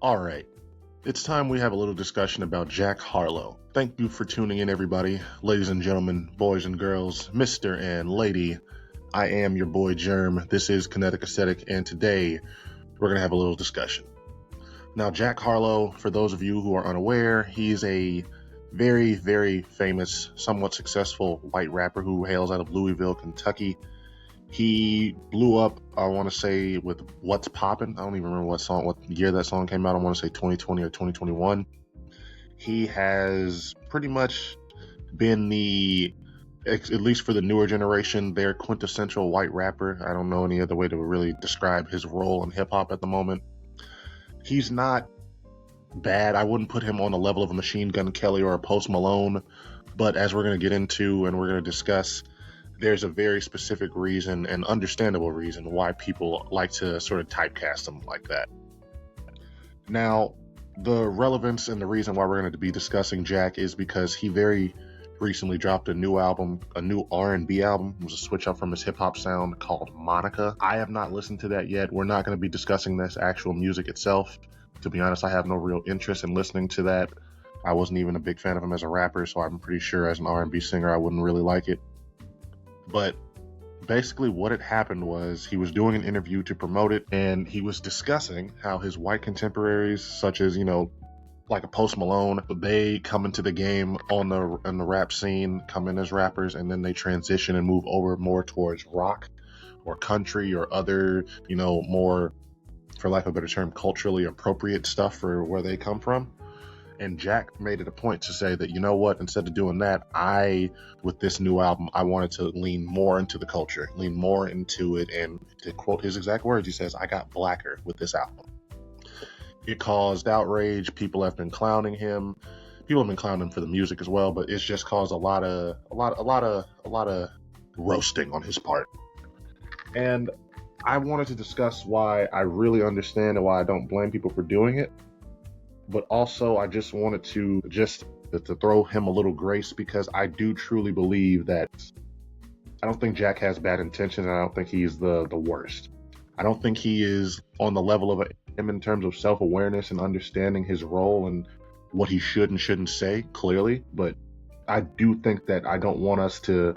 All right, it's time we have a little discussion about Jack Harlow. Thank you for tuning in, everybody. Ladies and gentlemen, boys and girls, Mr. and Lady, I am your boy Jerm. This is Kinetic Aesthetic, and today we're going to have a little discussion. Now, Jack Harlow, for those of you who are unaware, he is a very, very famous, somewhat successful white rapper who hails out of Louisville, Kentucky. He blew up, I want to say, with What's Poppin'. I don't even remember what year that song came out. I want to say 2020 or 2021. He has pretty much been at least for the newer generation, their quintessential white rapper. I don't know any other way to really describe his role in hip hop at the moment. He's not bad. I wouldn't put him on the level of a Machine Gun Kelly or a Post Malone, but as we're going to get into and we're going to discuss, there's a very specific reason and understandable reason why people like to sort of typecast him like that. Now, the relevance and the reason why we're going to be discussing Jack is because he very recently dropped a new album, a new R&B album. It was a switch up from his hip-hop sound called Monica. I have not listened to that yet. We're not going to be discussing this actual music itself. To be honest, I have no real interest in listening to that. I wasn't even a big fan of him as a rapper, so I'm pretty sure as an R&B singer I wouldn't really like it. But basically what had happened was he was doing an interview to promote it, and he was discussing how his white contemporaries, such as, like a Post Malone, they come into the game in the rap scene, come in as rappers, and then they transition and move over more towards rock or country or other, more, for lack of a better term, culturally appropriate stuff for where they come from. And Jack made it a point to say that, instead of doing that, with this new album, I wanted to lean more into the culture, lean more into it. And to quote his exact words, he says, "I got blacker with this album." It caused outrage. People have been clowning him. People have been clowning him for the music as well, but it's just caused a lot of roasting on his part. And I wanted to discuss why I really understand and why I don't blame people for doing it. But also, I just wanted to throw him a little grace, because I do truly believe that I don't think Jack has bad intentions, and I don't think he's the worst. I don't think he is on the level of him in terms of self-awareness and understanding his role and what he should and shouldn't say clearly. But I do think that I don't want us to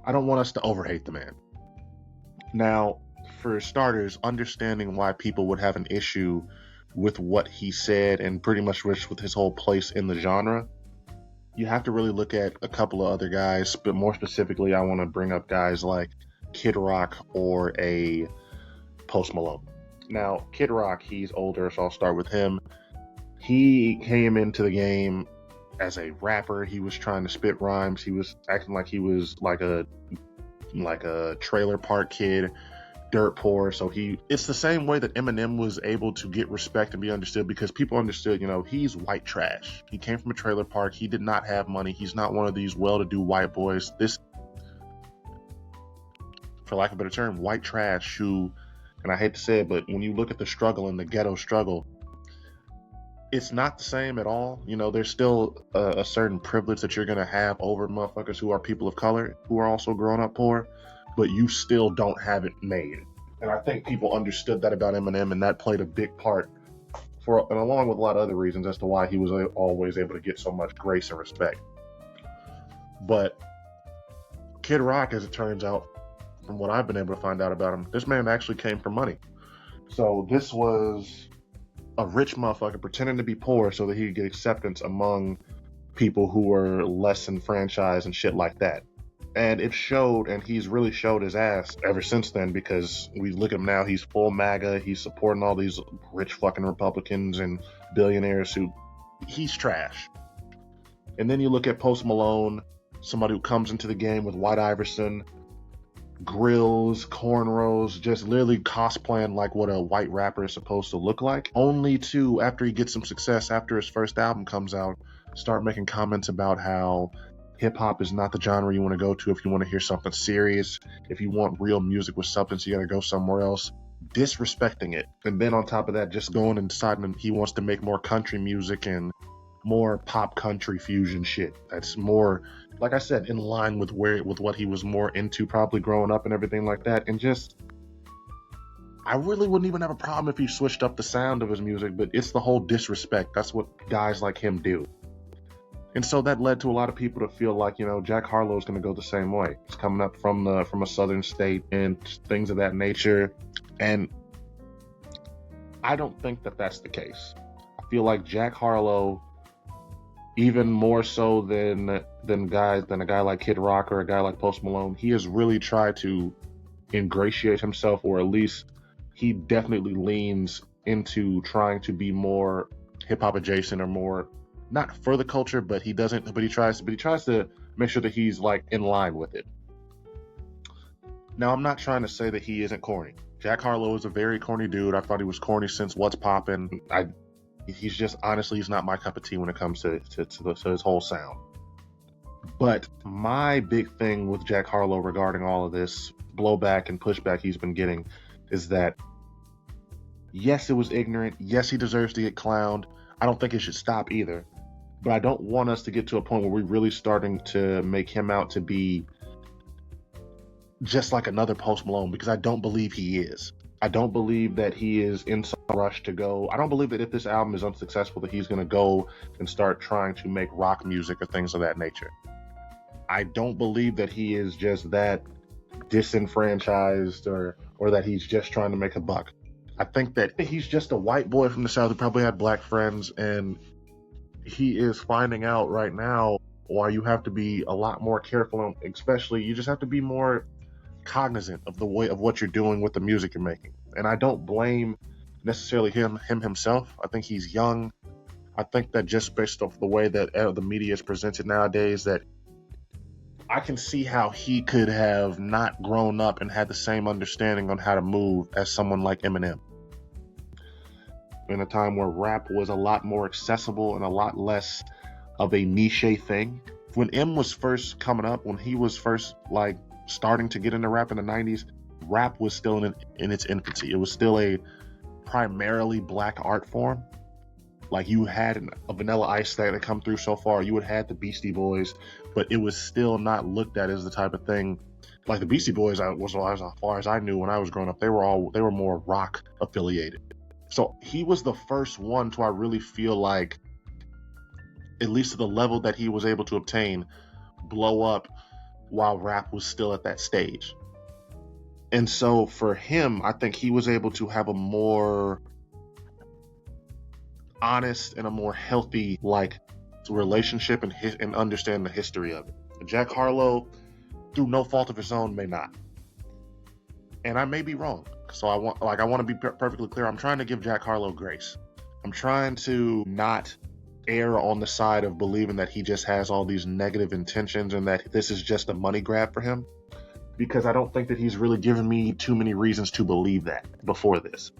overhate the man. Now, for starters, understanding why people would have an issue with what he said and pretty much with his whole place in the genre, you have to really look at a couple of other guys, but more specifically, I want to bring up guys like Kid Rock or a Post Malone. Now, Kid Rock, he's older, so I'll start with him. He came into the game as a rapper. He was trying to spit rhymes. He was acting like he was like a trailer park kid, dirt poor. So it's the same way that Eminem was able to get respect and be understood, because people understood, he's white trash. He came from a trailer park. He did not have money. He's not one of these well-to-do white boys. This, for lack of a better term, white trash who, and I hate to say it, but when you look at the struggle and the ghetto struggle, it's not the same at all. There's still a certain privilege that you're going to have over motherfuckers who are people of color, who are also growing up poor, but you still don't have it made. And I think people understood that about Eminem, and that played a big part and along with a lot of other reasons as to why he was always able to get so much grace and respect. But Kid Rock, as it turns out, from what I've been able to find out about him, this man actually came from money. So this was a rich motherfucker pretending to be poor so that he could get acceptance among people who were less enfranchised and shit like that. And it showed, and he's really showed his ass ever since then, because we look at him now, he's full MAGA, he's supporting all these rich fucking Republicans and billionaires he's trash. And then you look at Post Malone, somebody who comes into the game with White Iverson, grills, cornrows, just literally cosplaying like what a white rapper is supposed to look like, only to, after he gets some success, after his first album comes out, start making comments about how hip-hop is not the genre you want to go to if you want to hear something serious. If you want real music with substance, you gotta go somewhere else. Disrespecting it. And then on top of that, just going and deciding he wants to make more country music and more pop country fusion shit. That's more, like I said, in line with what he was more into probably growing up and everything like that. And just, I really wouldn't even have a problem if he switched up the sound of his music, but it's the whole disrespect. That's what guys like him do. And so that led to a lot of people to feel like, Jack Harlow is going to go the same way. He's coming up from a southern state and things of that nature. And I don't think that that's the case. I feel like Jack Harlow, even more so than a guy like Kid Rock or a guy like Post Malone, he has really tried to ingratiate himself, or at least he definitely leans into trying to be more hip hop adjacent, or more not for the culture, but he tries to make sure that he's like in line with it. Now, I'm not trying to say that he isn't corny. Jack Harlow is a very corny dude. I thought he was corny since What's Poppin'. He's just, honestly, he's not my cup of tea when it comes to his whole sound. But my big thing with Jack Harlow regarding all of this blowback and pushback he's been getting is that, yes, it was ignorant. Yes, he deserves to get clowned. I don't think it should stop either. But I don't want us to get to a point where we're really starting to make him out to be just like another Post Malone, because I don't believe he is. I don't believe that he is in some rush to go. I don't believe that if this album is unsuccessful that he's going to go and start trying to make rock music or things of that nature. I don't believe that he is just that disenfranchised or that he's just trying to make a buck. I think that he's just a white boy from the South who probably had black friends, and he is finding out right now why you have to be a lot more careful, especially you just have to be more cognizant of the way of what you're doing with the music you're making. And I don't blame necessarily him himself. I think he's young. I think that just based off the way that the media is presented nowadays, that I can see how he could have not grown up and had the same understanding on how to move as someone like Eminem. In a time where rap was a lot more accessible and a lot less of a niche thing. When M was first coming up, when he was first like starting to get into rap in the 90s, rap was still in its infancy. It was still a primarily black art form. Like, you had a Vanilla Ice that had come through so far, you had had the Beastie Boys, but it was still not looked at as the type of thing. Like the Beastie Boys, as far as I knew when I was growing up, they were more rock affiliated. So he was the first one to, I really feel like, at least to the level that he was able to obtain, blow up while rap was still at that stage. And so for him, I think he was able to have a more honest and a more healthy relationship and understand the history of it. Jack Harlow, through no fault of his own, may not. And I may be wrong. So I want to be perfectly clear. I'm trying to give Jack Harlow grace. I'm trying to not err on the side of believing that he just has all these negative intentions and that this is just a money grab for him, because I don't think that he's really given me too many reasons to believe that before this.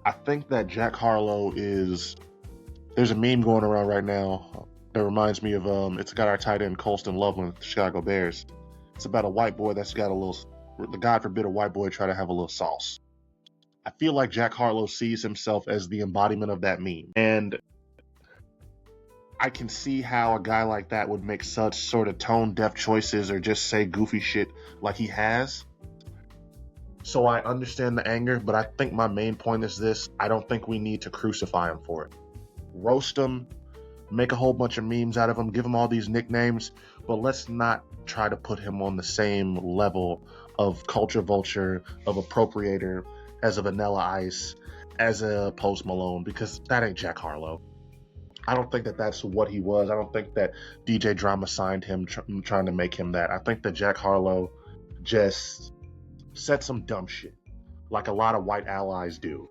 I think that Jack Harlow there's a meme going around right now that reminds me of, it's got our tight end Colston Loveland, the Chicago Bears. It's about a white boy that's got God forbid a white boy try to have a little sauce. I feel like Jack Harlow sees himself as the embodiment of that meme. And I can see how a guy like that would make such sort of tone-deaf choices or just say goofy shit like he has. So I understand the anger, but I think my main point is this. I don't think we need to crucify him for it. Roast him, make a whole bunch of memes out of him, give him all these nicknames, but let's not try to put him on the same level of culture vulture, of appropriator, as a Vanilla Ice, as a Post Malone, because that ain't Jack Harlow. I don't think that that's what he was. I don't think that DJ Drama signed him trying to make him that. I think that Jack Harlow just said some dumb shit, like a lot of white allies do.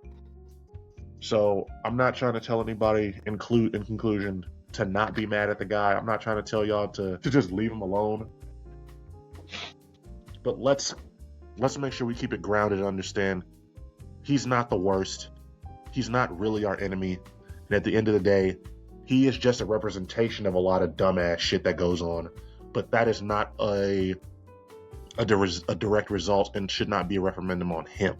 So I'm not trying to tell anybody in conclusion to not be mad at the guy. I'm not trying to tell y'all to just leave him alone. But let's make sure we keep it grounded and understand he's not the worst. He's not really our enemy. And at the end of the day, he is just a representation of a lot of dumbass shit that goes on. But that is not a direct result and should not be a referendum on him.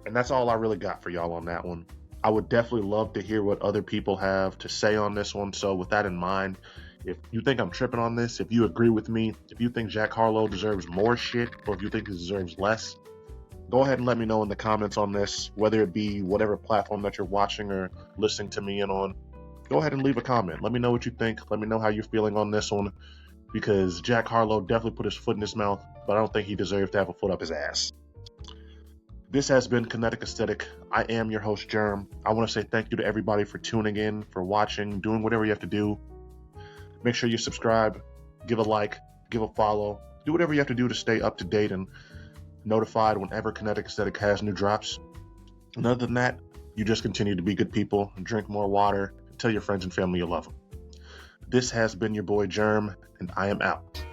And that's all I really got for y'all on that one. I would definitely love to hear what other people have to say on this one. So with that in mind, if you think I'm tripping on this, if you agree with me, if you think Jack Harlow deserves more shit, or if you think he deserves less, Go ahead and let me know in the comments on this, whether it be whatever platform that you're watching or listening to me in on. Go ahead and leave a comment. Let me know what you think. Let me know how you're feeling on this one, because Jack Harlow definitely put his foot in his mouth, but I don't think he deserved to have a foot up his ass. This has been Kinetic Aesthetic. I am your host, Jerm. I want to say thank you to everybody for tuning in, for watching, doing whatever you have to do. Make sure you subscribe, give a like, give a follow, do whatever you have to do to stay up to date and notified whenever Kinetic Aesthetic has new drops. And other than that, you just continue to be good people, drink more water, and tell your friends and family you love them. This has been your boy Jerm, and I am out.